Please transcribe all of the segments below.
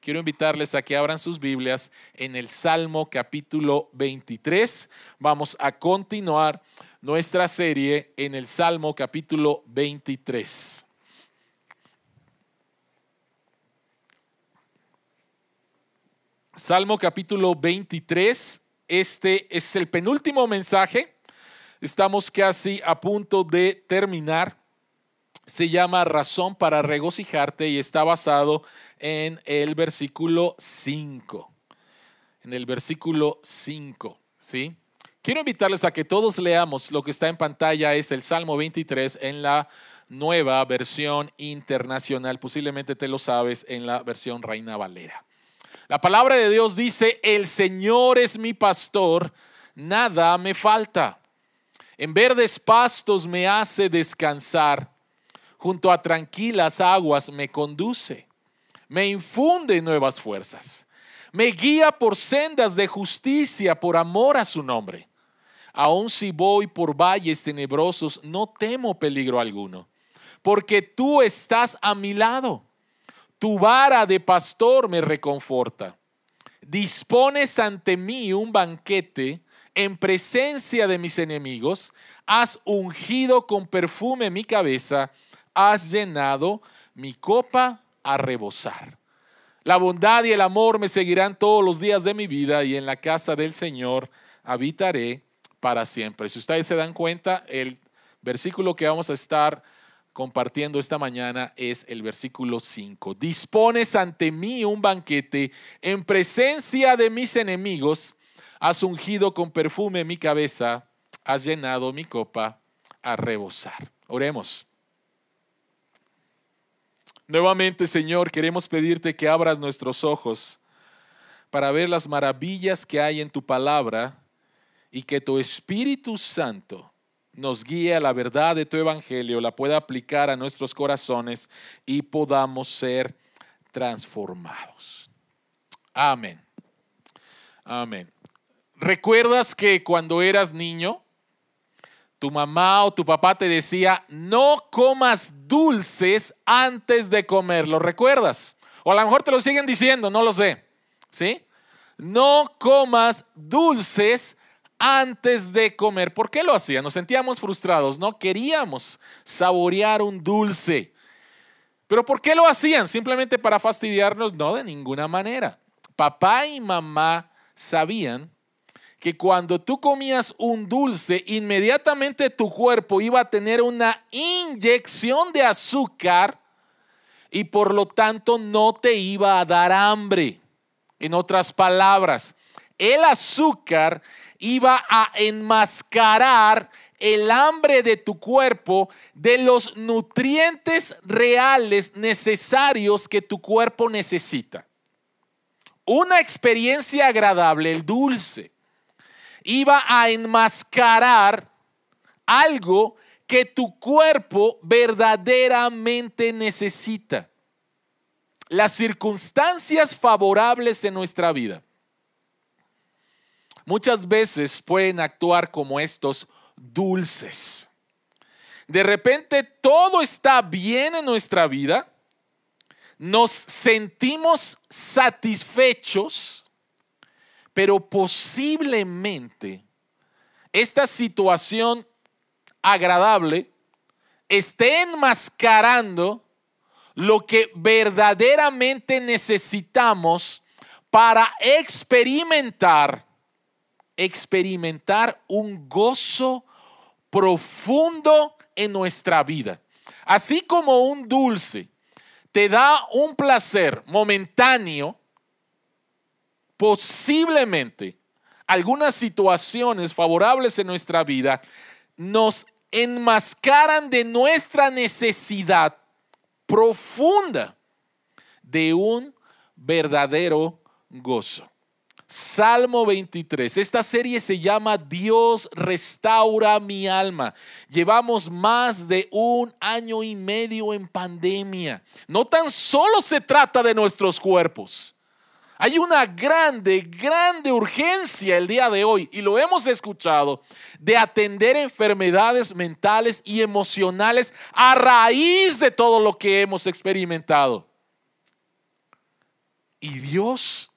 quiero invitarles a que abran sus Biblias en el Salmo capítulo 23. Vamos a continuar nuestra serie en el Salmo capítulo 23. Salmo capítulo 23, este es el penúltimo mensaje. Estamos casi a punto de terminar. Se llama Razón para regocijarte y está basado en el versículo 5. En el versículo 5, ¿sí? Quiero invitarles a que todos leamos lo que está en pantalla. Es el Salmo 23 en la nueva versión internacional. Posiblemente te lo sabes en la versión Reina Valera. La palabra de Dios dice: el Señor es mi pastor, nada me falta. En verdes pastos me hace descansar, junto a tranquilas aguas me conduce, me infunde nuevas fuerzas, me guía por sendas de justicia por amor a su nombre. Aun si voy por valles tenebrosos, no temo peligro alguno, porque tú estás a mi lado. Tu vara de pastor me reconforta. Dispones ante mí un banquete en presencia de mis enemigos. Has ungido con perfume mi cabeza. Has llenado mi copa a rebosar. La bondad y el amor me seguirán todos los días de mi vida, y en la casa del Señor habitaré para siempre. Si ustedes se dan cuenta, el versículo que vamos a estar compartiendo esta mañana es el versículo 5. Dispones ante mí un banquete en presencia de mis enemigos. Has ungido con perfume mi cabeza. Has llenado mi copa a rebosar. Oremos. Nuevamente, Señor, queremos pedirte que abras nuestros ojos para ver las maravillas que hay en tu palabra, y que tu Espíritu Santo nos guíe a la verdad de tu evangelio, la pueda aplicar a nuestros corazones y podamos ser transformados. Amén. Amén. ¿Recuerdas que cuando eras niño, tu mamá o tu papá te decía: no comas dulces antes de comer? ¿Lo recuerdas? O a lo mejor te lo siguen diciendo, no lo sé. ¿Sí? No comas dulces antes de comer. ¿Por qué lo hacían? Nos sentíamos frustrados, no queríamos saborear un dulce. ¿Pero por qué lo hacían? ¿Simplemente para fastidiarnos? No, de ninguna manera. Papá y mamá sabían que cuando tú comías un dulce, inmediatamente tu cuerpo iba a tener una inyección de azúcar y por lo tanto no te iba a dar hambre. En otras palabras, el azúcar iba a enmascarar el hambre de tu cuerpo de los nutrientes reales necesarios que tu cuerpo necesita. Una experiencia agradable, el dulce, iba a enmascarar algo que tu cuerpo verdaderamente necesita. Las circunstancias favorables en nuestra vida muchas veces pueden actuar como estos dulces. De repente todo está bien en nuestra vida, nos sentimos satisfechos, pero posiblemente esta situación agradable esté enmascarando lo que verdaderamente necesitamos para experimentar un gozo profundo en nuestra vida. Así como un dulce te da un placer momentáneo, posiblemente algunas situaciones favorables en nuestra vida nos enmascaran de nuestra necesidad profunda de un verdadero gozo. Salmo 23. Esta serie se llama Dios restaura mi alma. Llevamos más de 1 año y medio en pandemia. No tan solo se trata de nuestros cuerpos. Hay una grande urgencia el día de hoy, y lo hemos escuchado, de atender enfermedades mentales y emocionales a raíz de todo lo que hemos experimentado. Y Dios,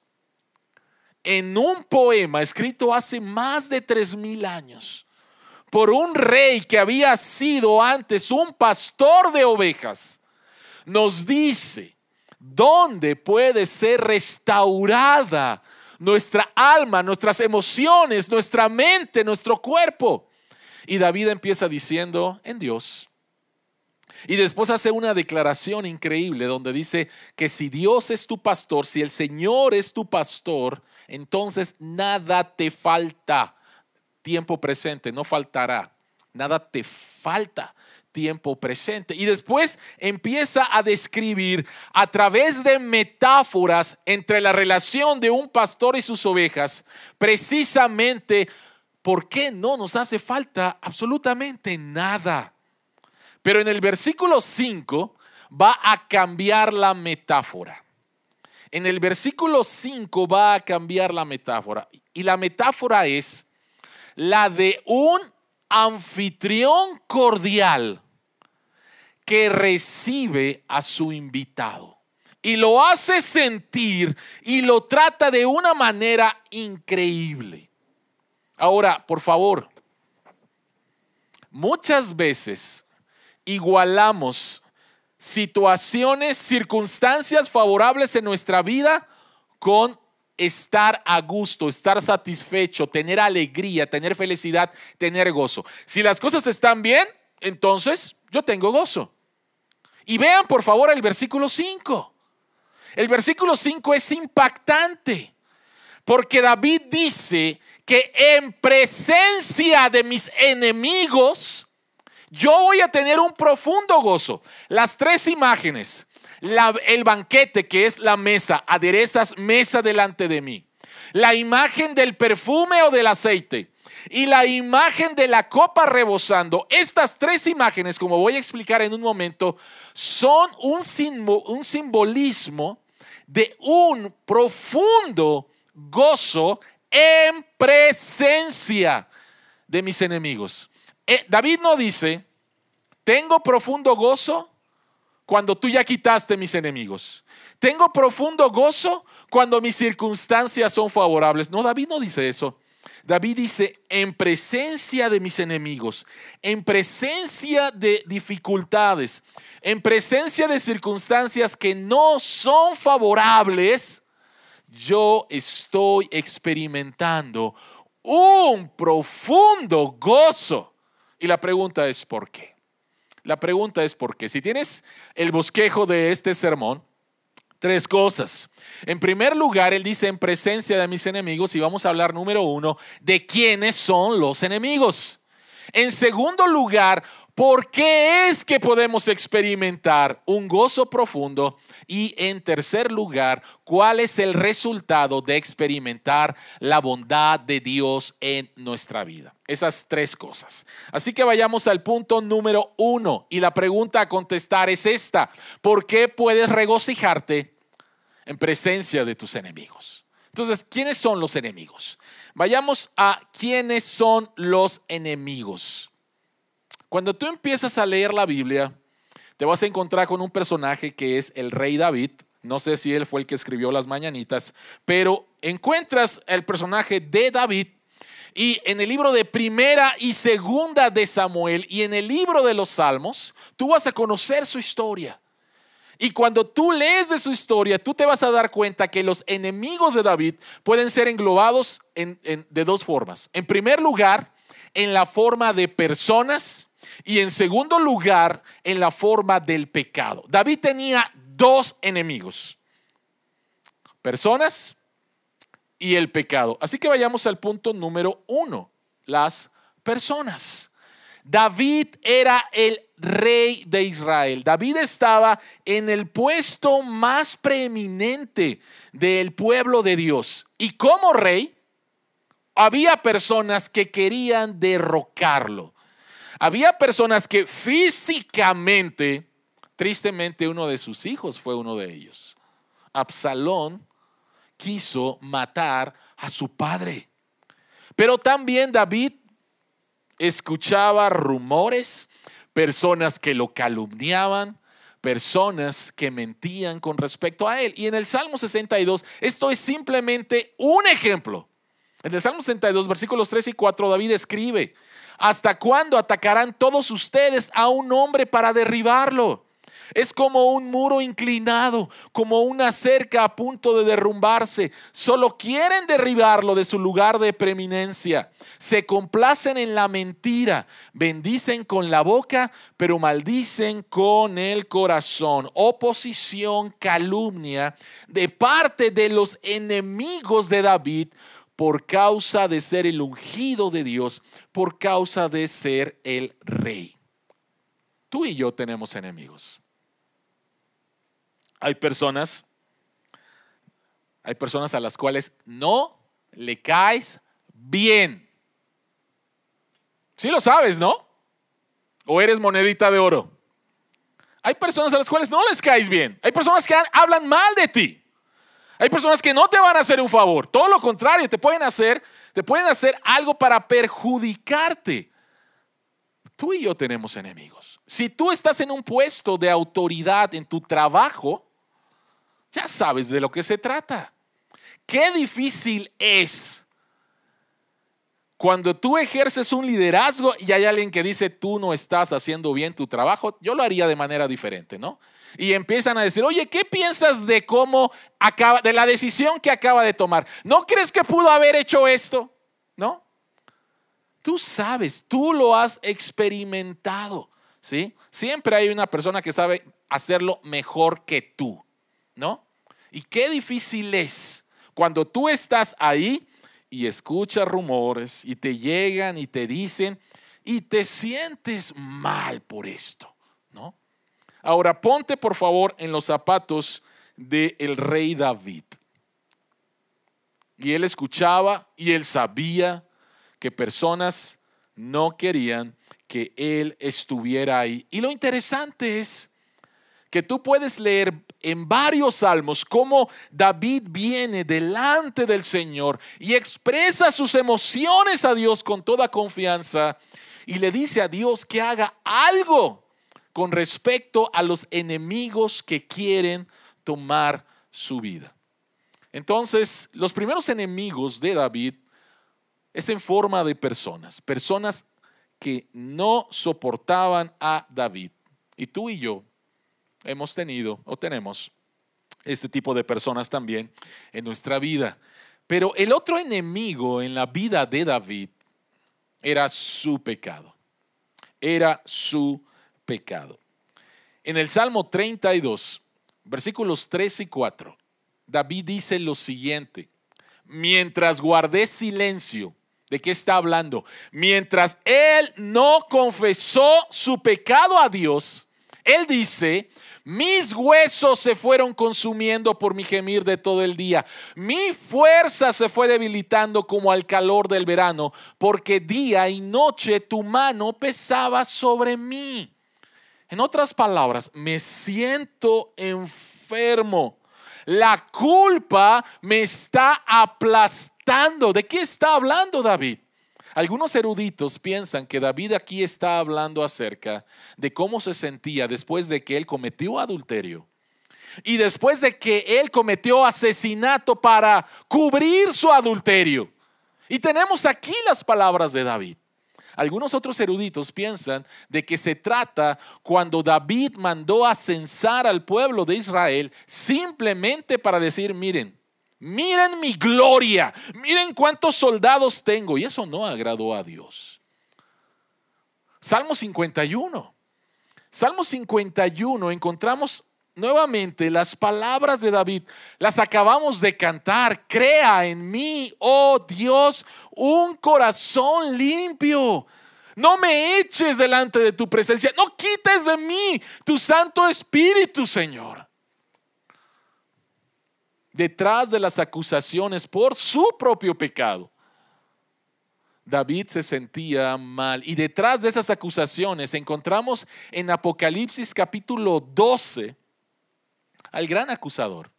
en un poema escrito hace más de 3000 años, por un rey que había sido antes un pastor de ovejas, nos dice dónde puede ser restaurada nuestra alma, nuestras emociones, nuestra mente, nuestro cuerpo. Y David empieza diciendo: en Dios. Y después hace una declaración increíble donde dice que si Dios es tu pastor, si el Señor es tu pastor, entonces nada te falta. Tiempo presente, no faltará. Nada te falta. Tiempo presente. Y después empieza a describir a través de metáforas entre la relación de un pastor y sus ovejas, precisamente por qué no nos hace falta absolutamente nada. Pero en el versículo 5 va a cambiar la metáfora. En el versículo 5 va a cambiar la metáfora. Y la metáfora es la de un anfitrión cordial que recibe a su invitado y lo hace sentir y lo trata de una manera increíble. Ahora, por favor, muchas veces igualamos situaciones, circunstancias favorables en nuestra vida con estar a gusto, estar satisfecho, tener alegría, tener felicidad, tener gozo. Si las cosas están bien, entonces yo tengo gozo. Y vean por favor el versículo 5. El versículo 5 es impactante porque David dice que en presencia de mis enemigos yo voy a tener un profundo gozo. Las tres imágenes: el banquete, que es la mesa, aderezas mesa delante de mí; la imagen del perfume o del aceite; y la imagen de la copa rebosando. Estas tres imágenes, como voy a explicar en un momento, son un simbolismo de un profundo gozo en presencia de mis enemigos. David no dice: tengo profundo gozo cuando tú ya quitaste mis enemigos. Tengo profundo gozo cuando mis circunstancias son favorables. No, David no dice eso. David dice: en presencia de mis enemigos, en presencia de dificultades, en presencia de circunstancias que no son favorables, yo estoy experimentando un profundo gozo. Y la pregunta es: ¿por qué? La pregunta es ¿por qué? Si tienes el bosquejo de este sermón, tres cosas. En primer lugar, él dice: en presencia de mis enemigos, y vamos a hablar, número 1, de quiénes son los enemigos. En segundo lugar, ¿por qué es que podemos experimentar un gozo profundo? Y en tercer lugar, ¿cuál es el resultado de experimentar la bondad de Dios en nuestra vida? Esas tres cosas. Así que vayamos al punto número 1. Y la pregunta a contestar es esta: ¿por qué puedes regocijarte en presencia de tus enemigos? Entonces, ¿quiénes son los enemigos? Vayamos a quiénes son los enemigos. Cuando tú empiezas a leer la Biblia, te vas a encontrar con un personaje que es el rey David. No sé si él fue el que escribió las mañanitas, pero encuentras el personaje de David. Y en el libro de Primera y Segunda de Samuel y en el libro de los Salmos, tú vas a conocer su historia. Y cuando tú lees de su historia, tú te vas a dar cuenta que los enemigos de David pueden ser englobados de dos formas. En primer lugar, en la forma de personas, y en segundo lugar, en la forma del pecado. David tenía dos enemigos: personas y el pecado. Así que vayamos al punto número 1, las personas. David era el rey de Israel. David estaba en el puesto más preeminente del pueblo de Dios. Y como rey, había personas que querían derrocarlo. Había personas que físicamente, tristemente, uno de sus hijos fue uno de ellos. Absalón quiso matar a su padre. Pero también David escuchaba rumores, personas que lo calumniaban, personas que mentían con respecto a él. Y en el Salmo 62, esto es simplemente un ejemplo. En el Salmo 62, versículos 3 y 4, David escribe: ¿hasta cuándo atacarán todos ustedes a un hombre para derribarlo? Es como un muro inclinado, como una cerca a punto de derrumbarse. Solo quieren derribarlo de su lugar de preeminencia. Se complacen en la mentira, bendicen con la boca, pero maldicen con el corazón. Oposición, calumnia de parte de los enemigos de David por causa de ser el ungido de Dios, por causa de ser el rey. Tú y yo tenemos enemigos. Hay personas a las cuales no le caes bien. Sí lo sabes, ¿no? ¿O eres monedita de oro? Hay personas a las cuales no les caes bien. Hay personas que hablan mal de ti. Hay personas que no te van a hacer un favor. Todo lo contrario, te pueden hacer algo para perjudicarte. Tú y yo tenemos enemigos. Si tú estás en un puesto de autoridad en tu trabajo, ya sabes de lo que se trata. Qué difícil es cuando tú ejerces un liderazgo y hay alguien que dice: tú no estás haciendo bien tu trabajo. Yo lo haría de manera diferente, ¿no? Y empiezan a decir: oye, ¿qué piensas de de la decisión que acaba de tomar? ¿No crees que pudo haber hecho esto? ¿No? Tú sabes, tú lo has experimentado, ¿sí? Siempre hay una persona que sabe hacerlo mejor que tú, ¿no? Y qué difícil es cuando tú estás ahí y escuchas rumores y te llegan y te dicen y te sientes mal por esto, ¿no? Ahora ponte por favor en los zapatos del rey David. Y él escuchaba y él sabía que personas no querían que él estuviera ahí. Y lo interesante es que tú puedes leer en varios salmos cómo David viene delante del Señor y expresa sus emociones a Dios con toda confianza y le dice a Dios que haga algo con respecto a los enemigos que quieren tomar su vida. Entonces, los primeros enemigos de David es en forma de personas que no soportaban a David. Y tú y yo hemos tenido o tenemos este tipo de personas también en nuestra vida. Pero el otro enemigo en la vida de David era su pecado. Era su pecado. En el Salmo 32, versículos 3 y 4, David dice lo siguiente: mientras guardé silencio. ¿De qué está hablando? Mientras él no confesó su pecado a Dios, él dice: mis huesos se fueron consumiendo por mi gemir de todo el día. Mi fuerza se fue debilitando como al calor del verano, porque día y noche tu mano pesaba sobre mí. En otras palabras, me siento enfermo. La culpa me está aplastando. ¿De qué está hablando David? Algunos eruditos piensan que David aquí está hablando acerca de cómo se sentía después de que él cometió adulterio y después de que él cometió asesinato para cubrir su adulterio. Y tenemos aquí las palabras de David. Algunos otros eruditos piensan de que se trata cuando David mandó a censar al pueblo de Israel simplemente para decir: miren mi gloria, miren cuántos soldados tengo. Y eso no agradó a Dios. Salmo 51 encontramos nuevamente las palabras de David. Las acabamos de cantar: crea en mí, oh Dios, un corazón limpio. No me eches delante de tu presencia, no quites de mí tu Santo Espíritu, Señor. Detrás de las acusaciones por su propio pecado, David se sentía mal. Y detrás de esas acusaciones encontramos en Apocalipsis capítulo 12 al gran acusador.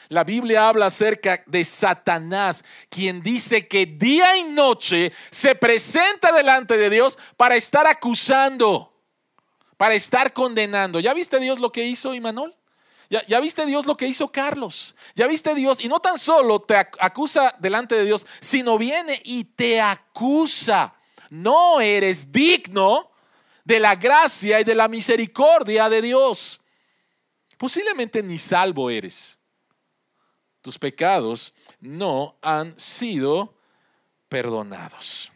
La Biblia habla acerca de Satanás, quien dice que día y noche se presenta delante de Dios para estar acusando, para estar condenando. ¿Ya viste Dios lo que hizo, Imanol? ¿Ya viste Dios lo que hizo Carlos? ¿Ya viste Dios? Y no tan solo te acusa delante de Dios, sino viene y te acusa. No eres digno de la gracia y de la misericordia de Dios. Posiblemente ni salvo eres. Tus pecados no han sido perdonados.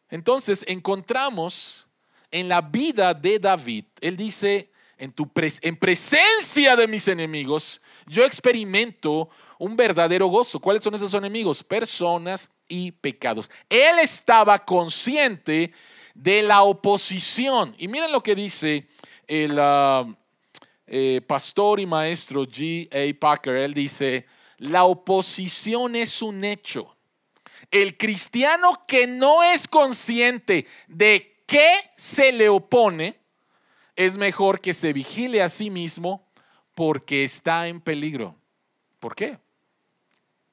Entonces encontramos en la vida de David, él dice, en presencia de mis enemigos, yo experimento un verdadero gozo. ¿Cuáles son esos enemigos? Personas y pecados. Él estaba consciente de la oposición. Y miren lo que dice el pastor y maestro G.A. Packer. Él dice, la oposición es un hecho. El cristiano que no es consciente de qué se le opone, es mejor que se vigile a sí mismo porque está en peligro. ¿Por qué?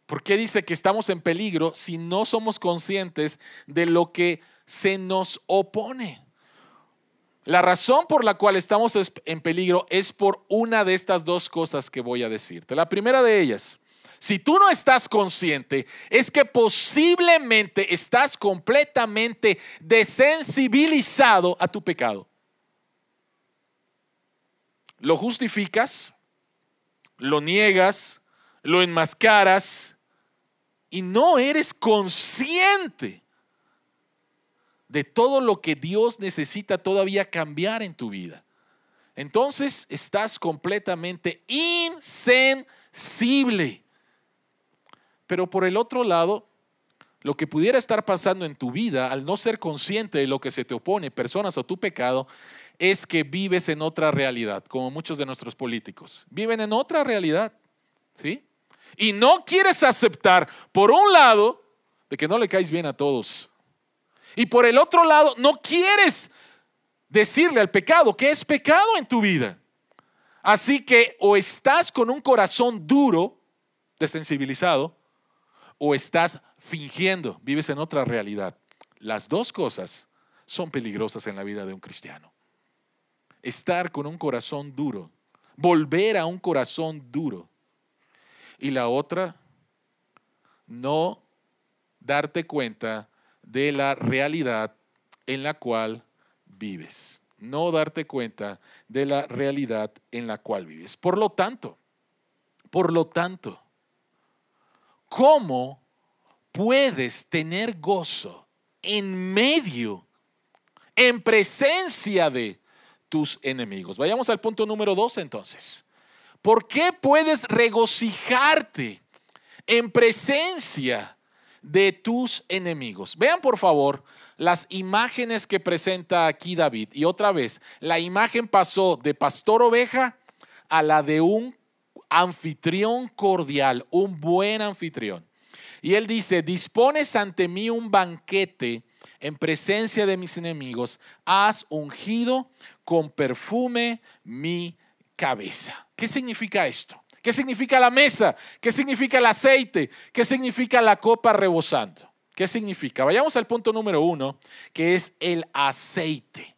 ¿Por qué dice que estamos en peligro si no somos conscientes de lo que se nos opone? La razón por la cual estamos en peligro es por una de estas dos cosas que voy a decirte. La primera de ellas, si tú no estás consciente, es que posiblemente estás completamente desensibilizado a tu pecado. Lo justificas, lo niegas, lo enmascaras y no eres consciente de todo lo que Dios necesita todavía cambiar en tu vida. Entonces estás completamente insensible. Pero por el otro lado, lo que pudiera estar pasando en tu vida al no ser consciente de lo que se te opone, personas o tu pecado, es que vives en otra realidad, como muchos de nuestros políticos. Viven en otra realidad, ¿sí? Y no quieres aceptar, por un lado, de que no le caes bien a todos. Y por el otro lado, no quieres decirle al pecado que es pecado en tu vida. Así que o estás con un corazón duro, desensibilizado, o estás fingiendo, vives en otra realidad. Las dos cosas son peligrosas en la vida de un cristiano. Estar con un corazón duro, volver a un corazón duro. Y la otra, no darte cuenta de la realidad en la cual vives. No darte cuenta de la realidad en la cual vives. Por lo tanto, ¿cómo puedes tener gozo en medio, en presencia de tus enemigos? Vayamos al punto número 2 entonces. ¿Por qué puedes regocijarte en presencia de tus enemigos? Vean por favor las imágenes que presenta aquí David. Y otra vez, la imagen pasó de pastor oveja a la de un anfitrión cordial, un buen anfitrión. Y él dice, dispones ante mí un banquete en presencia de mis enemigos, has ungido con perfume mi cabeza. ¿Qué significa esto? ¿Qué significa la mesa? ¿Qué significa el aceite? ¿Qué significa la copa rebosando? ¿Qué significa? Vayamos al punto número 1, que es el aceite.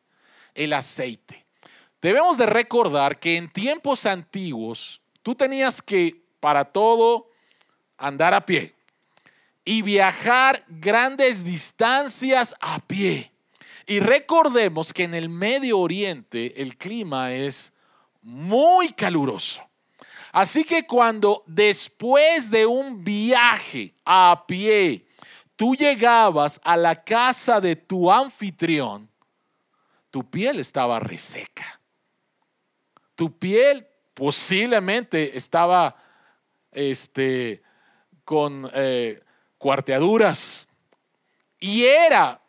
El aceite. Debemos de recordar que en tiempos antiguos tú tenías que, para todo, andar a pie y viajar grandes distancias a pie. Y recordemos que en el Medio Oriente el clima es muy caluroso. Así que cuando después de un viaje a pie tú llegabas a la casa de tu anfitrión, tu piel estaba reseca. Tu piel posiblemente estaba con cuarteaduras. Y era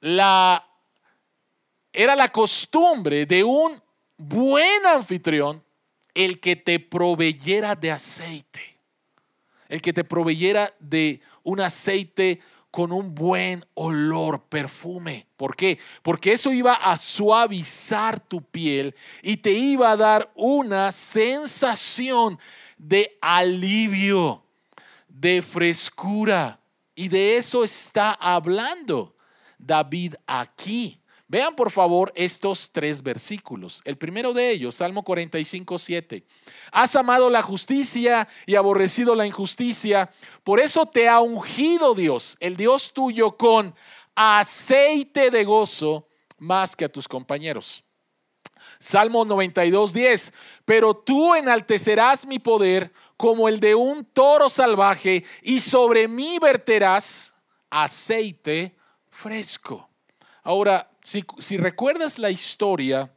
la costumbre de un buen anfitrión el que te proveyera de aceite, el que te proveyera de un aceite con un buen olor, perfume. ¿Por qué? Porque eso iba a suavizar tu piel y te iba a dar una sensación de alivio, de frescura. Y de eso está hablando David aquí. Vean por favor estos 3 versículos. El primero de ellos, Salmo 45:7. Has amado la justicia y aborrecido la injusticia. Por eso te ha ungido Dios, el Dios tuyo, con aceite de gozo más que a tus compañeros. Salmo 92:10. Pero tú enaltecerás mi poder como el de un toro salvaje y sobre mí verterás aceite fresco. Ahora, si recuerdas la historia,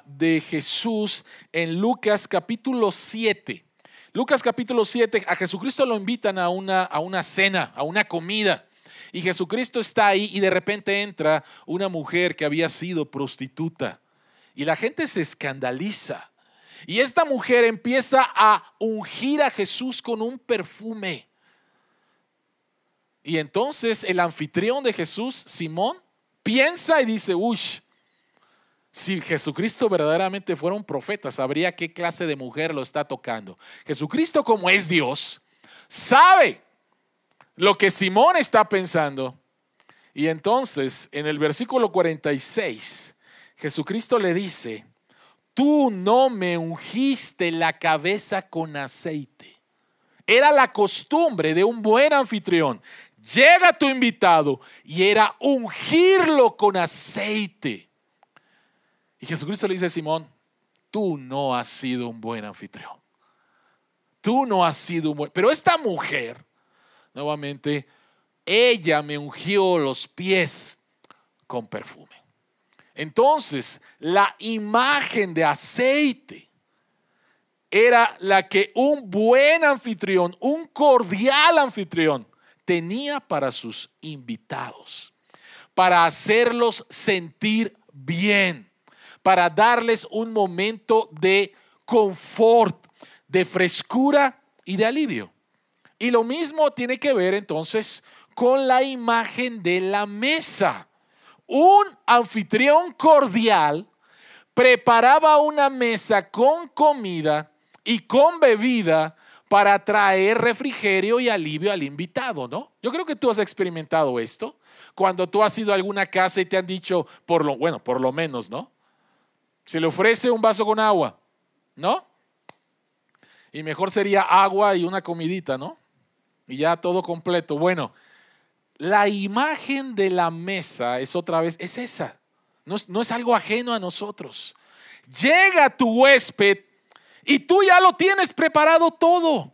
de Jesús en Lucas capítulo 7. Lucas capítulo 7, a Jesucristo lo invitan a una cena, a una comida. Y Jesucristo está ahí y de repente entra una mujer que había sido prostituta. Y la gente se escandaliza. Y esta mujer empieza a ungir a Jesús con un perfume. Y entonces el anfitrión de Jesús, Simón, piensa y dice, uy, si Jesucristo verdaderamente fuera un profeta, sabría qué clase de mujer lo está tocando. Jesucristo, como es Dios, sabe lo que Simón está pensando. Y entonces en el versículo 46, Jesucristo le dice, tú no me ungiste la cabeza con aceite. Era la costumbre de un buen anfitrión. Llega tu invitado y era ungirlo con aceite. Y Jesucristo le dice a Simón, tú no has sido un buen anfitrión. Tú no has sido un buen. Pero esta mujer, nuevamente, ella me ungió los pies con perfume. Entonces, la imagen de aceite era la que un buen anfitrión, un cordial anfitrión, tenía para sus invitados, para hacerlos sentir bien, para darles un momento de confort, de frescura y de alivio. Y lo mismo tiene que ver entonces con la imagen de la mesa. Un anfitrión cordial preparaba una mesa con comida y con bebida para traer refrigerio y alivio al invitado, ¿no? Yo creo que tú has experimentado esto cuando tú has ido a alguna casa y te han dicho, por lo menos, ¿no? Se le ofrece un vaso con agua, ¿no? Y mejor sería agua y una comidita, ¿no? Y ya todo completo. Bueno, la imagen de la mesa es esa. No es algo ajeno a nosotros. Llega tu huésped y tú ya lo tienes preparado todo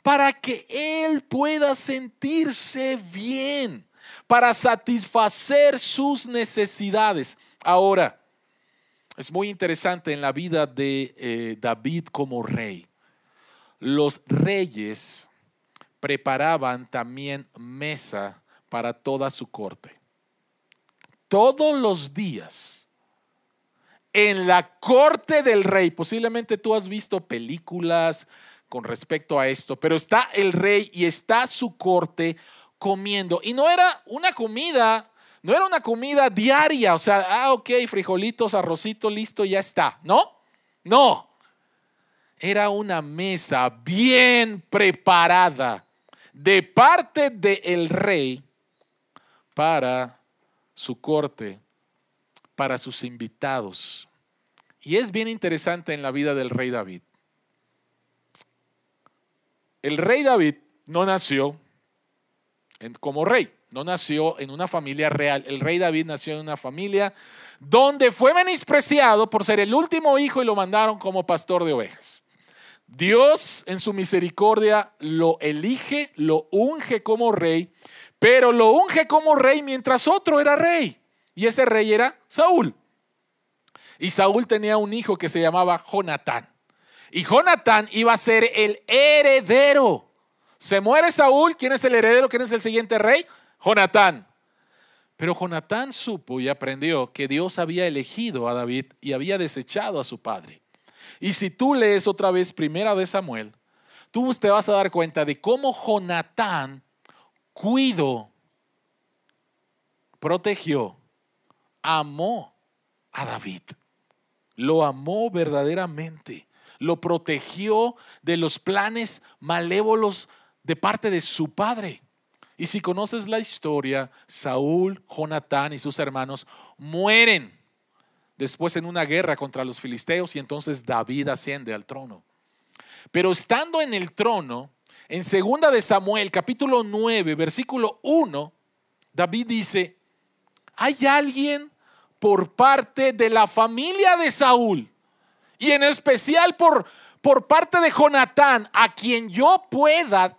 para que él pueda sentirse bien, para satisfacer sus necesidades. Ahora, es muy interesante en la vida de David como rey. Los reyes preparaban también mesa para toda su corte. Todos los días en la corte del rey, posiblemente tú has visto películas con respecto a esto, pero está el rey y está su corte comiendo. Y no era una comida diaria, o sea, ok, frijolitos, arrocito, listo, ya está. No. Era una mesa bien preparada de parte del rey para su corte, para sus invitados. Y es bien interesante en la vida del rey David. El rey David no nació como rey, no nació en una familia real. El rey David nació en una familia donde fue menospreciado por ser el último hijo y lo mandaron como pastor de ovejas. Dios en su misericordia lo elige, lo unge como rey, pero lo unge como rey mientras otro era rey. Y ese rey era Saúl. Y Saúl tenía un hijo que se llamaba Jonatán. Y Jonatán iba a ser el heredero. Se muere Saúl, ¿quién es el heredero? ¿Quién es el siguiente rey? Jonatán. Pero Jonatán supo y aprendió que Dios había elegido a David y había desechado a su padre. Y si tú lees otra vez Primera de Samuel, tú te vas a dar cuenta de cómo Jonatán cuidó, protegió, amó a David. Lo amó verdaderamente. Lo protegió de los planes malévolos de parte de su padre. Y si conoces la historia, Saúl, Jonatán y sus hermanos mueren después en una guerra contra los filisteos y entonces David asciende al trono. Pero estando en el trono, en 2 de Samuel, capítulo 9, versículo 1, David dice: hay alguien por parte de la familia de Saúl y en especial por parte de Jonatán, a quien yo pueda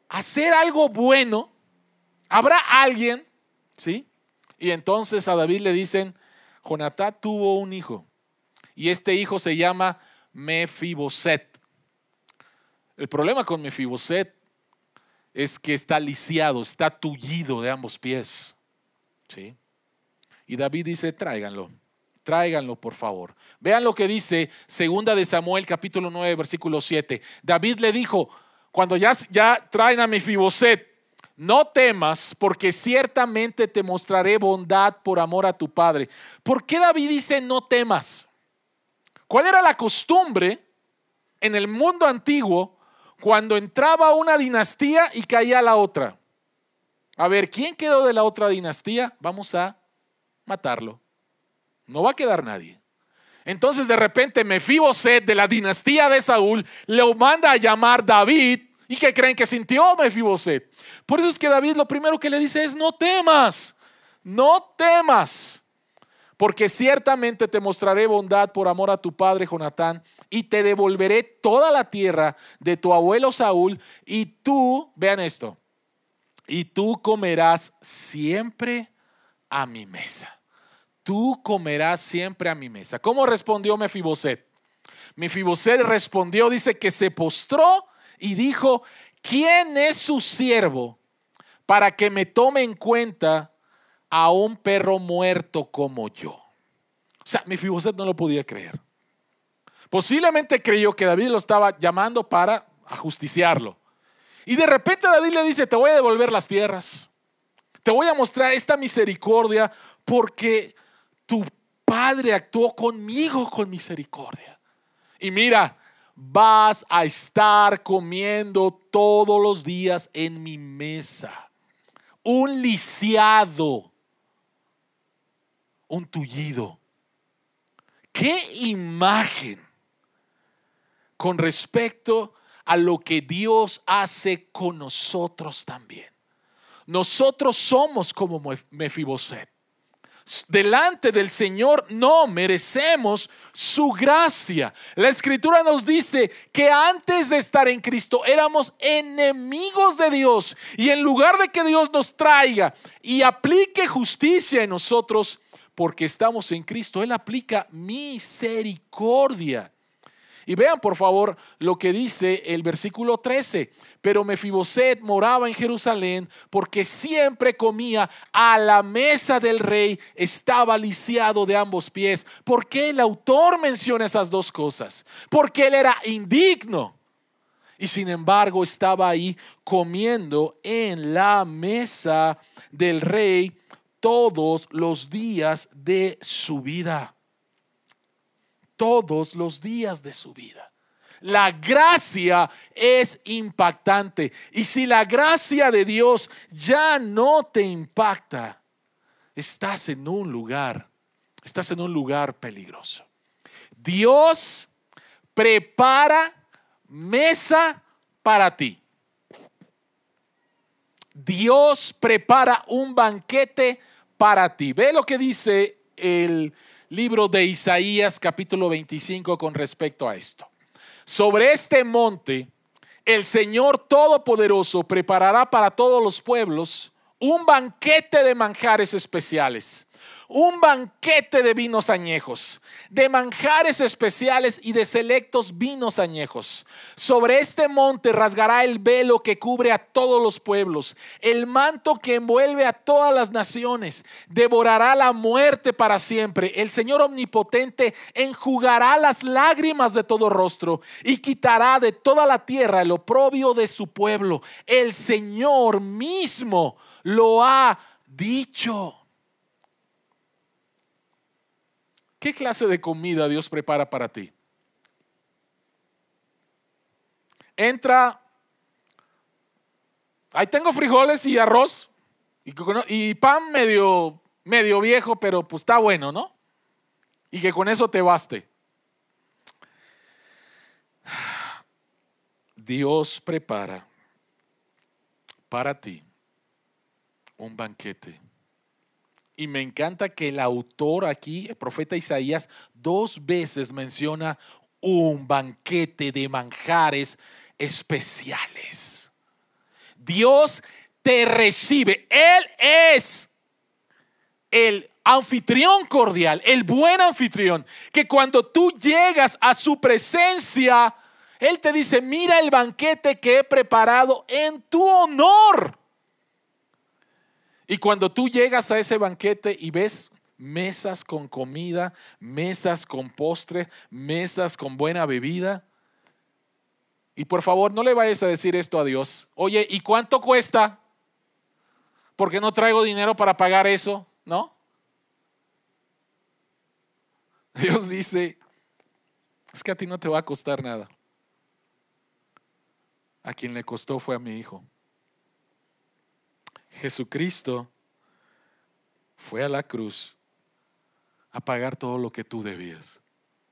hacer algo bueno. ¿Habrá alguien? ¿Sí? Y entonces a David le dicen: Jonatán tuvo un hijo y este hijo se llama Mefiboset. El problema con Mefiboset es que está lisiado, está tullido de ambos pies. ¿Sí? Y David dice: tráiganlo por favor. Vean lo que dice 2 de Samuel capítulo 9 versículo 7. David le dijo, cuando ya traen a Mefiboset: no temas, porque ciertamente te mostraré bondad por amor a tu padre. ¿Por qué David dice no temas? ¿Cuál era la costumbre en el mundo antiguo cuando entraba una dinastía y caía la otra? A ver, ¿quién quedó de la otra dinastía? Vamos a matarlo. No va a quedar nadie. Entonces de repente Mefiboset, de la dinastía de Saúl, lo manda a llamar David. ¿Y qué creen que sintió Mefiboset? Por eso es que David lo primero que le dice es: no temas, no temas, porque ciertamente te mostraré bondad por amor a tu padre Jonatán, y te devolveré toda la tierra de tu abuelo Saúl, y tú, vean esto, y tú comerás siempre a mi mesa. Tú comerás siempre a mi mesa. ¿Cómo respondió Mefiboset? Mefiboset respondió, dice que se postró y dijo: ¿quién es su siervo para que me tome en cuenta a un perro muerto como yo? O sea, Mefiboset no lo podía creer. Posiblemente creyó que David lo estaba llamando para ajusticiarlo. Y de repente David le dice: te voy a devolver las tierras, te voy a mostrar esta misericordia porque tu padre actuó conmigo con misericordia. Y mira, vas a estar comiendo todos los días en mi mesa. Un lisiado, un tullido. ¿Qué imagen con respecto a lo que Dios hace con nosotros también? Nosotros somos como Mefiboset. Delante del Señor no merecemos su gracia. La Escritura nos dice que antes de estar en Cristo éramos enemigos de Dios, y en lugar de que Dios nos traiga y aplique justicia en nosotros, porque estamos en Cristo, Él aplica misericordia. Y vean por favor lo que dice el versículo 13. Pero Mefiboset moraba en Jerusalén porque siempre comía a la mesa del rey, estaba lisiado de ambos pies. ¿Por qué el autor menciona esas dos cosas? Porque él era indigno y sin embargo estaba ahí comiendo en la mesa del rey todos los días de su vida. Todos los días de su vida. La gracia es impactante, y si la gracia de Dios ya no te impacta, estás en un lugar peligroso. Dios prepara mesa para ti. Dios prepara un banquete para ti. Ve lo que dice el libro de Isaías capítulo 25 con respecto a esto. Sobre este monte el Señor Todopoderoso preparará para todos los pueblos un banquete de manjares especiales, un banquete de vinos añejos, de manjares especiales y de selectos vinos añejos. Sobre este monte rasgará el velo que cubre a todos los pueblos, el manto que envuelve a todas las naciones. Devorará la muerte para siempre. El Señor omnipotente enjugará las lágrimas de todo rostro y quitará de toda la tierra el oprobio de su pueblo. El Señor mismo lo ha dicho. ¿Qué clase de comida Dios prepara para ti? Entra Ahí tengo frijoles y arroz y pan medio viejo, pero pues está bueno, ¿no? Y que con eso te baste. Dios prepara para ti un banquete. Y me encanta que el autor aquí, el profeta Isaías, 2 veces menciona un banquete de manjares especiales. Dios te recibe. Él es el anfitrión cordial, el buen anfitrión, que cuando tú llegas a su presencia, Él te dice: mira el banquete que he preparado en tu honor. Y cuando tú llegas a ese banquete y ves mesas con comida, mesas con postre, mesas con buena bebida, y por favor no le vayas a decir esto a Dios: oye, ¿y cuánto cuesta? Porque no traigo dinero para pagar eso, ¿no? Dios dice: es que a ti no te va a costar nada. A quien le costó fue a mi hijo. Jesucristo fue a la cruz a pagar todo lo que tú debías.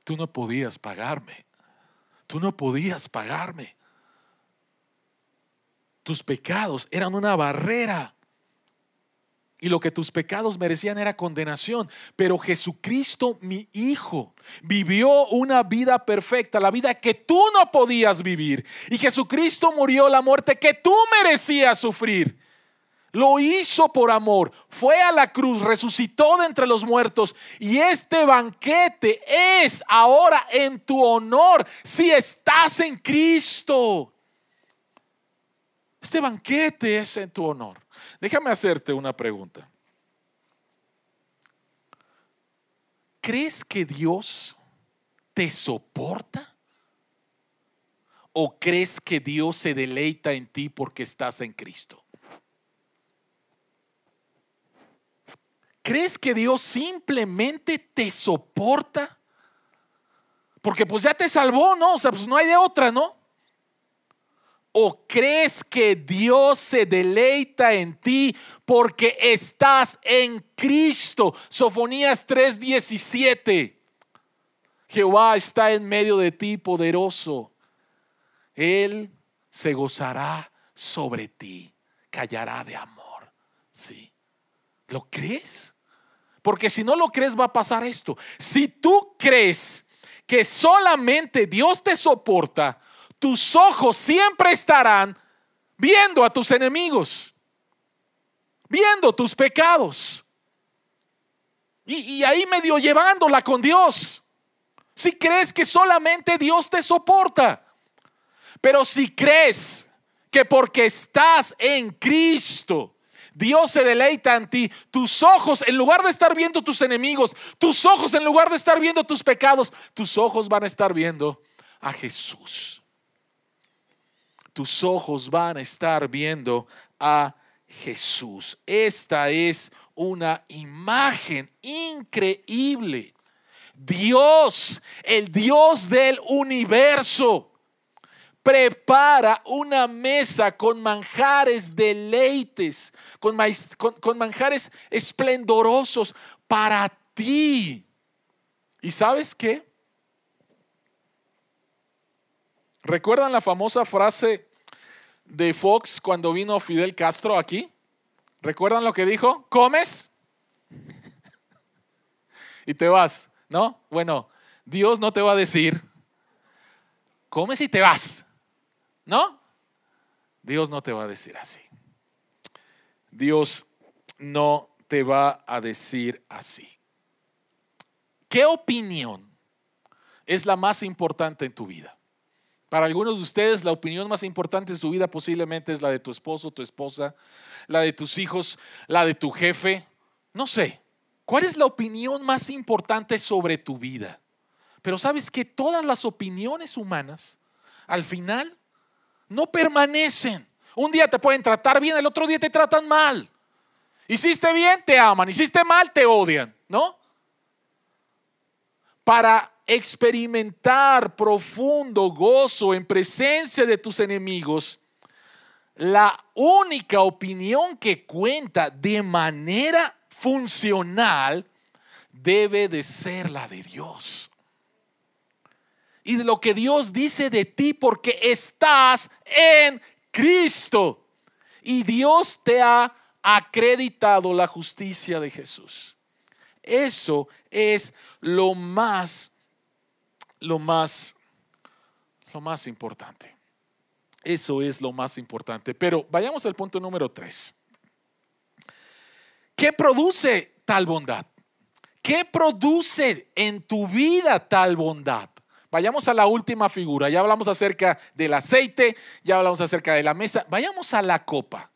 Tú no podías pagarme. Tú no podías pagarme. Tus pecados eran una barrera. Y lo que tus pecados merecían era condenación. Pero Jesucristo, mi hijo, vivió una vida perfecta, la vida que tú no podías vivir. Y Jesucristo murió la muerte que tú merecías sufrir. Lo hizo por amor, fue a la cruz, resucitó de entre los muertos, y este banquete es ahora en tu honor si estás en Cristo. Este banquete es en tu honor. Déjame hacerte una pregunta. ¿Crees que Dios te soporta? ¿O crees que Dios se deleita en ti porque estás en Cristo? ¿Crees que Dios simplemente te soporta? Porque pues ya te salvó, ¿no? O sea, pues no hay de otra, ¿no? ¿O crees que Dios se deleita en ti porque estás en Cristo? Sofonías 3:17. Jehová está en medio de ti, poderoso. Él se gozará sobre ti, callará de amor. ¿Sí? ¿Lo crees? Porque si no lo crees va a pasar esto. Si tú crees que solamente Dios te soporta, tus ojos siempre estarán viendo a tus enemigos, viendo tus pecados y ahí medio llevándola con Dios. Si crees que solamente Dios te soporta, pero si crees que porque estás en Cristo Dios se deleita en ti, tus ojos, en lugar de estar viendo tus enemigos, tus ojos, en lugar de estar viendo tus pecados, tus ojos van a estar viendo a Jesús. Tus ojos van a estar viendo a Jesús. Esta es una imagen increíble. Dios, el Dios del universo, prepara una mesa con manjares deleites, con manjares esplendorosos para ti. ¿Y sabes qué? ¿Recuerdan la famosa frase de Fox cuando vino Fidel Castro aquí? ¿Recuerdan lo que dijo? ¿Comes? Y te vas, ¿no? Bueno, Dios no te va a decir: comes y te vas, ¿no? Dios no te va a decir así. Dios no te va a decir así. ¿Qué opinión es la más importante en tu vida? Para algunos de ustedes la opinión más importante en su vida posiblemente es la de tu esposo, tu esposa, la de tus hijos, la de tu jefe. No sé, ¿cuál es la opinión más importante sobre tu vida? Pero sabes que todas las opiniones humanas al final no permanecen. Un día te pueden tratar bien, el otro día te tratan mal. Hiciste bien, te aman. Hiciste mal, te odian, ¿no? Para experimentar profundo gozo en presencia de tus enemigos, la única opinión que cuenta de manera funcional debe de ser la de Dios. Y de lo que Dios dice de ti, porque estás en Cristo. Y Dios te ha acreditado la justicia de Jesús. Eso es lo más importante. Eso es lo más importante. Pero vayamos al punto número 3. ¿Qué produce tal bondad? ¿Qué produce en tu vida tal bondad? Vayamos a la última figura. Ya hablamos acerca del aceite, ya hablamos acerca de la mesa. Vayamos a la copa.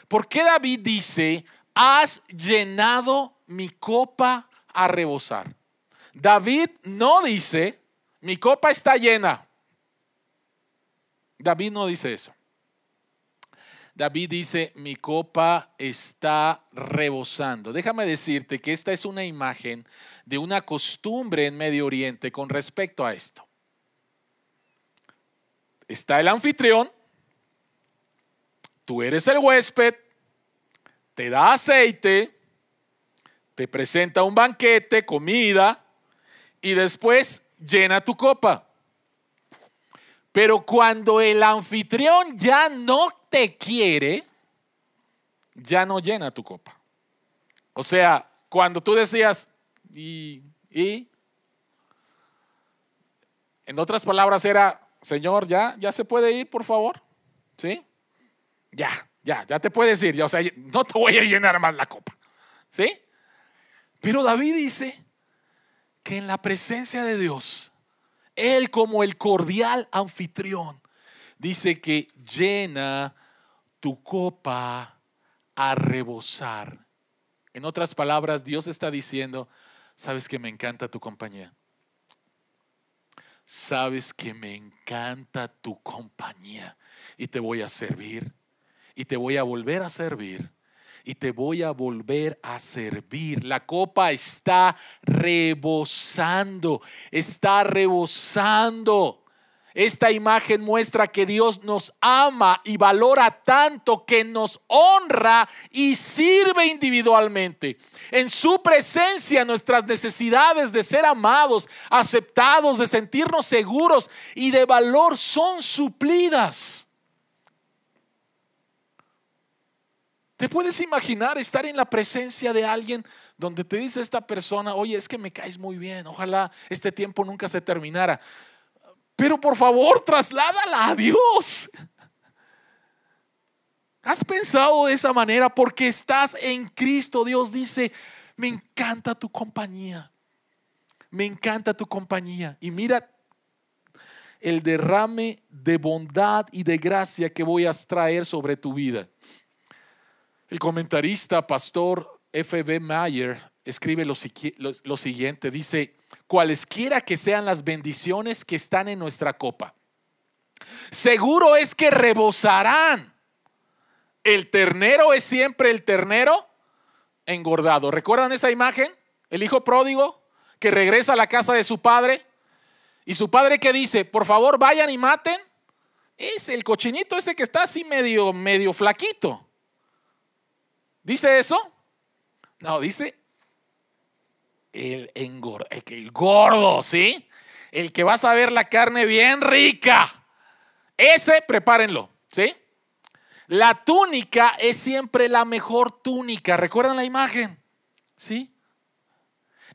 ¿Por qué David dice, has llenado mi copa a rebosar? David no dice, mi copa está llena. David no dice eso. David dice, mi copa está rebosando. Déjame decirte que esta es una imagen de una costumbre en Medio Oriente con respecto a esto. Está el anfitrión, tú eres el huésped, te da aceite, te presenta un banquete, comida, y después llena tu copa. Pero cuando el anfitrión ya no te quiere, ya no llena tu copa. O sea, cuando tú decías, y en otras palabras era, Señor, ya se puede ir, por favor. ¿Sí? Ya te puedes ir. Ya, o sea, no te voy a llenar más la copa. ¿Sí? Pero David dice que en la presencia de Dios, Él como el cordial anfitrión, dice que llena tu copa a rebosar. En otras palabras, Dios está diciendo, sabes que me encanta tu compañía. Sabes que me encanta tu compañía y te voy a servir y te voy a volver a servir y te voy a volver a servir. La copa está rebosando, está rebosando. Esta imagen muestra que Dios nos ama y valora tanto que nos honra y sirve individualmente. En su presencia nuestras necesidades de ser amados, aceptados, de sentirnos seguros y de valor son suplidas. ¿Te puedes imaginar estar en la presencia de alguien donde te dice esta persona, oye, es que me caes muy bien, ojalá este tiempo nunca se terminara? Pero por favor, trasládala a Dios. ¿Has pensado de esa manera? Porque estás en Cristo. Dios dice, me encanta tu compañía. Me encanta tu compañía. Y mira el derrame de bondad y de gracia que voy a traer sobre tu vida. El comentarista, pastor F.B. Meyer, escribe lo siguiente. Dice, cualesquiera que sean las bendiciones que están en nuestra copa, seguro es que rebosarán. El ternero es siempre el ternero engordado. ¿Recuerdan esa imagen? El hijo pródigo que regresa a la casa de su padre y su padre que dice, por favor vayan y maten. Es el cochinito ese que está así medio flaquito. ¿Dice eso? No, dice el gordo, ¿sí? El que vas a ver la carne bien rica. Ese, prepárenlo, ¿sí? La túnica es siempre la mejor túnica. ¿Recuerdan la imagen? ¿Sí?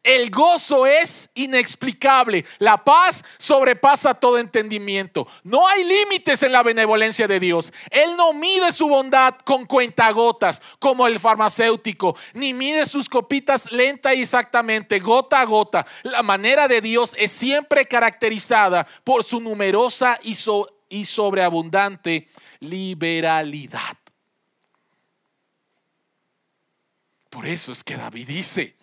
El gozo es inexplicable. La paz sobrepasa todo entendimiento. No hay límites en la benevolencia de Dios. Él no mide su bondad con cuentagotas como el farmacéutico, ni mide sus copitas lenta y exactamente, gota a gota. La manera de Dios es siempre caracterizada por su numerosa y sobreabundante liberalidad. Por eso es que David dice,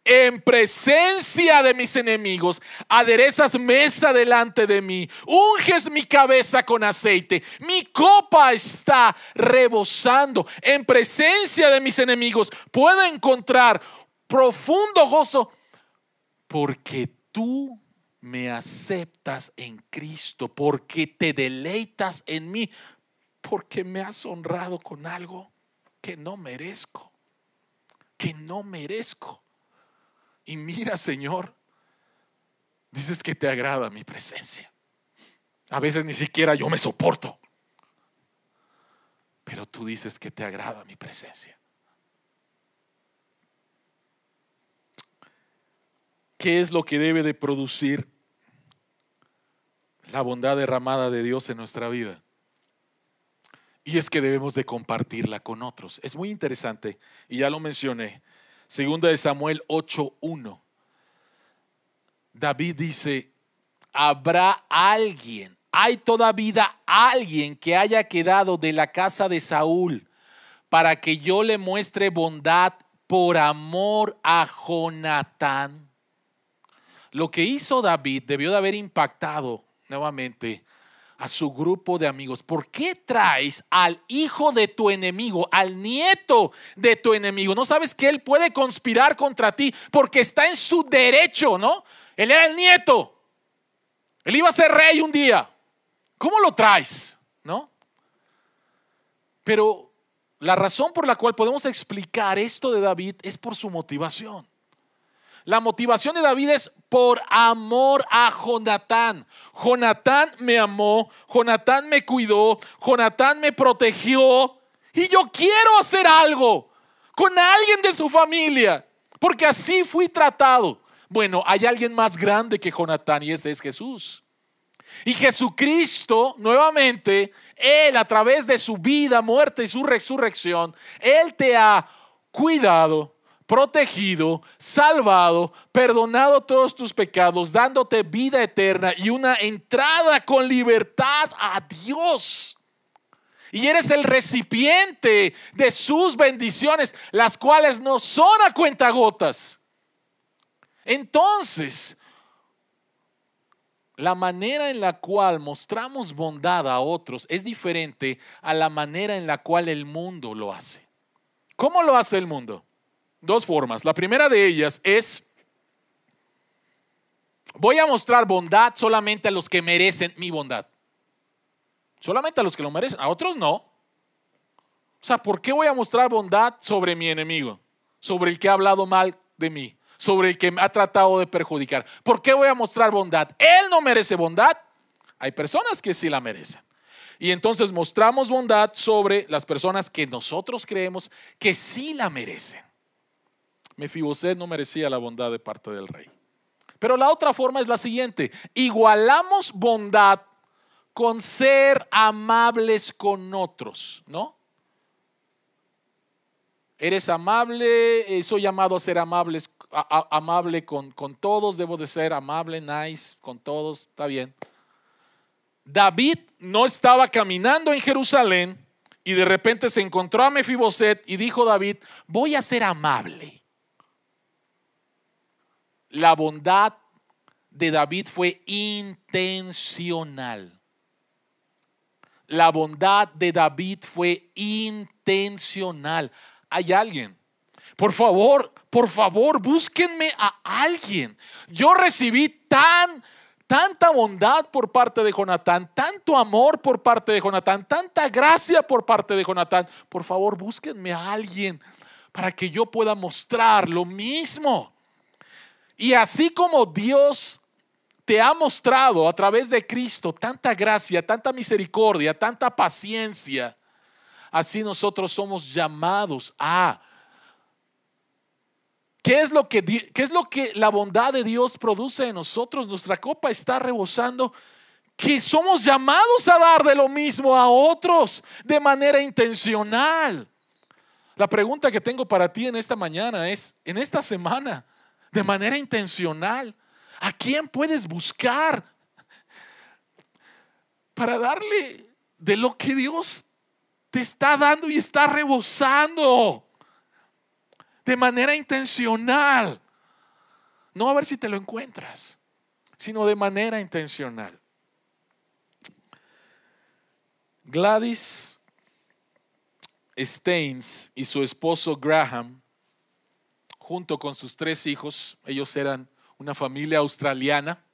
en presencia de mis enemigos aderezas mesa delante de mí, unges mi cabeza con aceite, mi copa está rebosando. En presencia de mis enemigos puedo encontrar profundo gozo porque tú me aceptas en Cristo, porque te deleitas en mí. porque me has honrado con algo que no merezco, que no merezco. Y mira, Señor, dices que te agrada mi presencia. A veces ni siquiera yo me soporto, pero tú dices que te agrada mi presencia. ¿Qué es lo que debe de producir la bondad derramada de Dios en nuestra vida? Y es que debemos de compartirla con otros. Es muy interesante, y ya lo mencioné. Segunda de Samuel 8:1. David dice: habrá alguien, hay todavía alguien que haya quedado de la casa de Saúl para que yo le muestre bondad por amor a Jonatán. Lo que hizo David debió de haber impactado nuevamente a su grupo de amigos. ¿Por qué traes al hijo de tu enemigo, al nieto de tu enemigo? ¿No sabes que él puede conspirar contra ti porque está en su derecho, no? Él era el nieto. Él iba a ser rey un día. ¿Cómo lo traes? ¿No? Pero la razón por la cual podemos explicar esto de David es por su motivación. La motivación de David es por amor a Jonatán. Jonatán me amó, Jonatán me cuidó, Jonatán me protegió, y yo quiero hacer algo con alguien de su familia, porque así fui tratado. Bueno, hay alguien más grande que Jonatán, y ese es Jesús. Y Jesucristo, nuevamente, Él a través de su vida, muerte y su resurrección, Él te ha cuidado, protegido, salvado, perdonado todos tus pecados, dándote vida eterna y una entrada con libertad a Dios. Y eres el recipiente de sus bendiciones, las cuales no son a cuentagotas. Entonces, la manera en la cual mostramos bondad a otros es diferente a la manera en la cual el mundo lo hace. ¿Cómo lo hace el mundo? Dos formas. La primera de ellas es: voy a mostrar bondad solamente a los que merecen mi bondad. Solamente a los que lo merecen, a otros no. O sea, ¿por qué voy a mostrar bondad sobre mi enemigo? Sobre el que ha hablado mal de mí, sobre el que me ha tratado de perjudicar. ¿Por qué voy a mostrar bondad? Él no merece bondad. Hay personas que sí la merecen. Y entonces mostramos bondad sobre las personas que nosotros creemos que sí la merecen. Mefiboset no merecía la bondad de parte del rey. Pero la otra forma es la siguiente: igualamos bondad con ser amables con otros, ¿no? Eres amable, soy llamado a ser amable con todos, debo de ser amable, nice, con todos, está bien. David no estaba caminando en Jerusalén y de repente se encontró a Mefiboset y dijo David: voy a ser amable. La bondad de David fue intencional. La bondad de David fue intencional. Hay alguien. Por favor, búsquenme a alguien. Yo recibí tanta bondad por parte de Jonatán, tanto amor por parte de Jonatán, tanta gracia por parte de Jonatán. Por favor, búsquenme a alguien para que yo pueda mostrar lo mismo. Y así como Dios te ha mostrado a través de Cristo tanta gracia, tanta misericordia, tanta paciencia, así nosotros somos llamados a. ¿Qué es lo que la bondad de Dios produce en nosotros? Nuestra copa está rebosando, que somos llamados a dar de lo mismo a otros de manera intencional. La pregunta que tengo para ti en esta mañana es: en esta semana, de manera intencional, ¿a quién puedes buscar para darle de lo que Dios te está dando y está rebosando? De manera intencional. No a ver si te lo encuentras, sino de manera intencional. Gladys Staines y su esposo Graham, junto con sus 3 hijos, ellos eran una familia australiana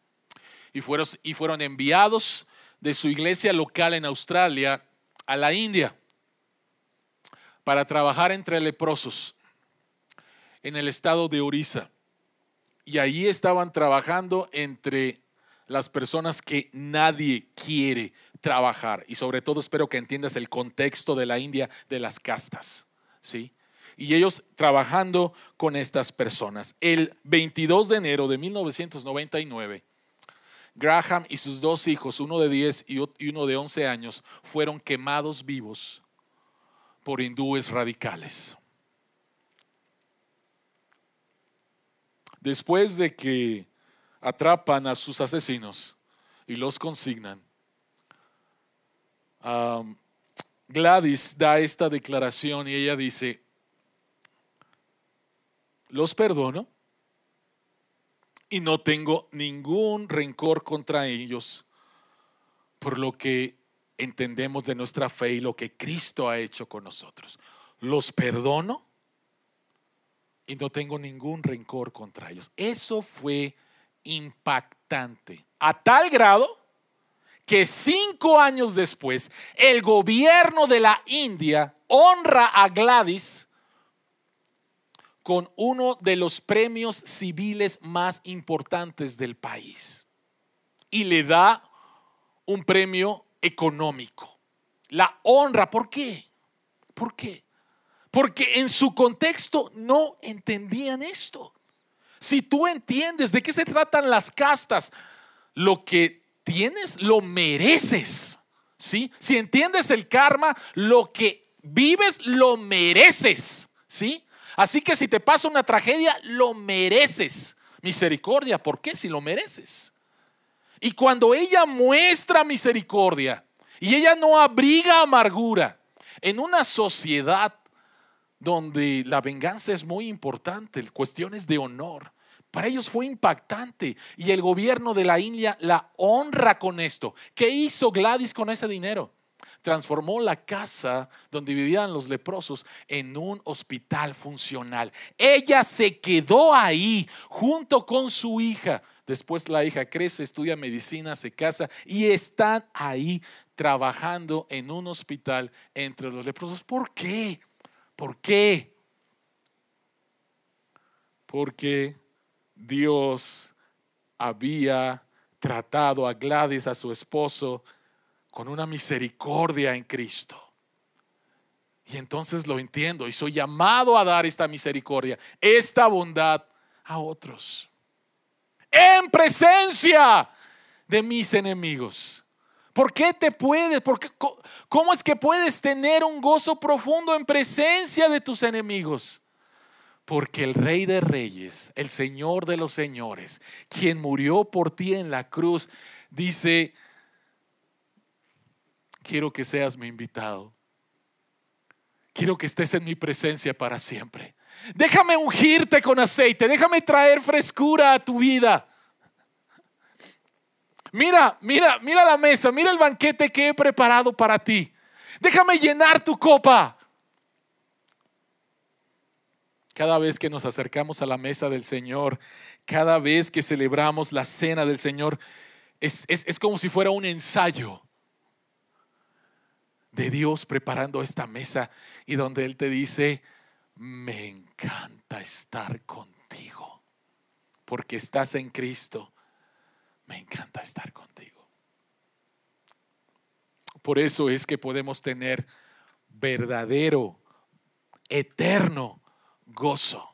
y fueron enviados de su iglesia local en Australia a la India para trabajar entre leprosos en el estado de Orissa. Y ahí estaban trabajando entre las personas que nadie quiere trabajar. Y sobre todo espero que entiendas el contexto de la India, de las castas, ¿sí? Y ellos trabajando con estas personas. El 22 de enero de 1999, Graham y sus dos hijos, uno de 10 y uno de 11 años, fueron quemados vivos por hindúes radicales. Después de que atrapan a sus asesinos y los consignan, Gladys da esta declaración y ella dice: los perdono y no tengo ningún rencor contra ellos por lo que entendemos de nuestra fe y lo que Cristo ha hecho con nosotros. Los perdono y no tengo ningún rencor contra ellos. Eso fue impactante, a tal grado que 5 años después el gobierno de la India honra a Gladys con uno de los premios civiles más importantes del país y le da un premio económico. La honra. ¿Por qué? ¿Por qué? Porque en su contexto no entendían esto. Si tú entiendes de qué se tratan las castas, lo que tienes lo mereces, ¿sí? Si entiendes el karma, lo que vives lo mereces, ¿sí? Así que si te pasa una tragedia, lo mereces. Misericordia, ¿por qué? Si lo mereces. Y cuando ella muestra misericordia y ella no abriga amargura en una sociedad donde la venganza es muy importante, cuestiones de honor, para ellos fue impactante y el gobierno de la India la honra con esto. ¿Qué hizo Gladys con ese dinero? Transformó la casa donde vivían los leprosos en un hospital funcional. Ella se quedó ahí junto con su hija. Después la hija crece, estudia medicina, se casa y están ahí trabajando en un hospital entre los leprosos. ¿Por qué? ¿Por qué? Porque Dios había tratado a Gladys, a su esposo, con una misericordia en Cristo. Y entonces lo entiendo y soy llamado a dar esta misericordia, esta bondad a otros, en presencia de mis enemigos. ¿Por qué te puedes? ¿Cómo es que puedes tener un gozo profundo en presencia de tus enemigos? Porque el Rey de Reyes, el Señor de los Señores, quien murió por ti en la cruz, dice: quiero que seas mi invitado. Quiero que estés en mi presencia para siempre. Déjame ungirte con aceite. Déjame traer frescura a tu vida. Mira la mesa. Mira el banquete que he preparado para ti. Déjame llenar tu copa. Cada vez que nos acercamos a la mesa del Señor, cada vez que celebramos la cena del Señor, es como si fuera un ensayo de Dios preparando esta mesa y donde Él te dice: me encanta estar contigo porque estás en Cristo. Me encanta estar contigo. Por eso es que podemos tener verdadero, eterno gozo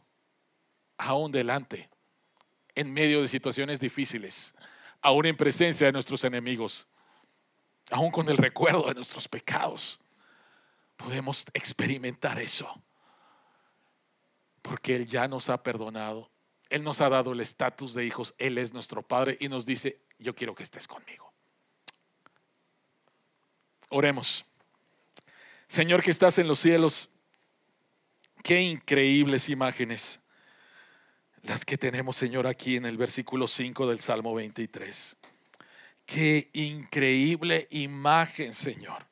aún delante, en medio de situaciones difíciles, aún en presencia de nuestros enemigos, aún con el recuerdo de nuestros pecados. Podemos experimentar eso porque Él ya nos ha perdonado. Él nos ha dado el estatus de hijos. Él es nuestro Padre y nos dice: yo quiero que estés conmigo. Oremos. Señor que estás en los cielos, qué increíbles imágenes las que tenemos, Señor, aquí en el versículo 5 del Salmo 23. Qué increíble imagen, Señor,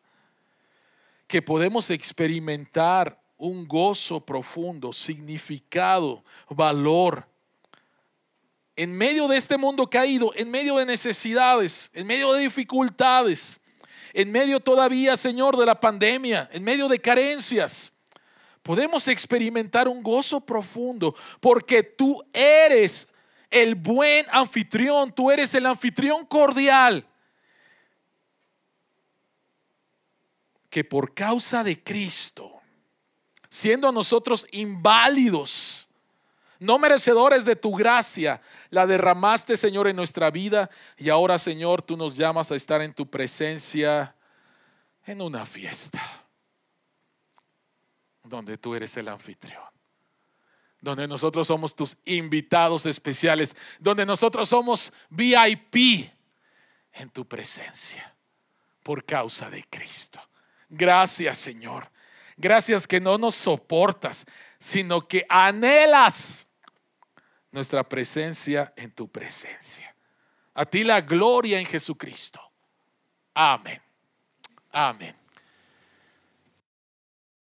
que podemos experimentar un gozo profundo, significado, valor en medio de este mundo caído, en medio de necesidades, en medio de dificultades, en medio todavía, Señor, de la pandemia, en medio de carencias, podemos experimentar un gozo profundo porque tú eres el buen anfitrión, tú eres el anfitrión cordial, que por causa de Cristo, siendo nosotros inválidos, no merecedores de tu gracia, la derramaste, Señor, en nuestra vida. Y ahora, Señor, tú nos llamas a estar en tu presencia en una fiesta donde tú eres el anfitrión, donde nosotros somos tus invitados especiales, donde nosotros somos VIP en tu presencia por causa de Cristo. Gracias, Señor. Gracias que no nos soportas, sino que anhelas nuestra presencia en tu presencia. A ti la gloria en Jesucristo. Amén. Amén.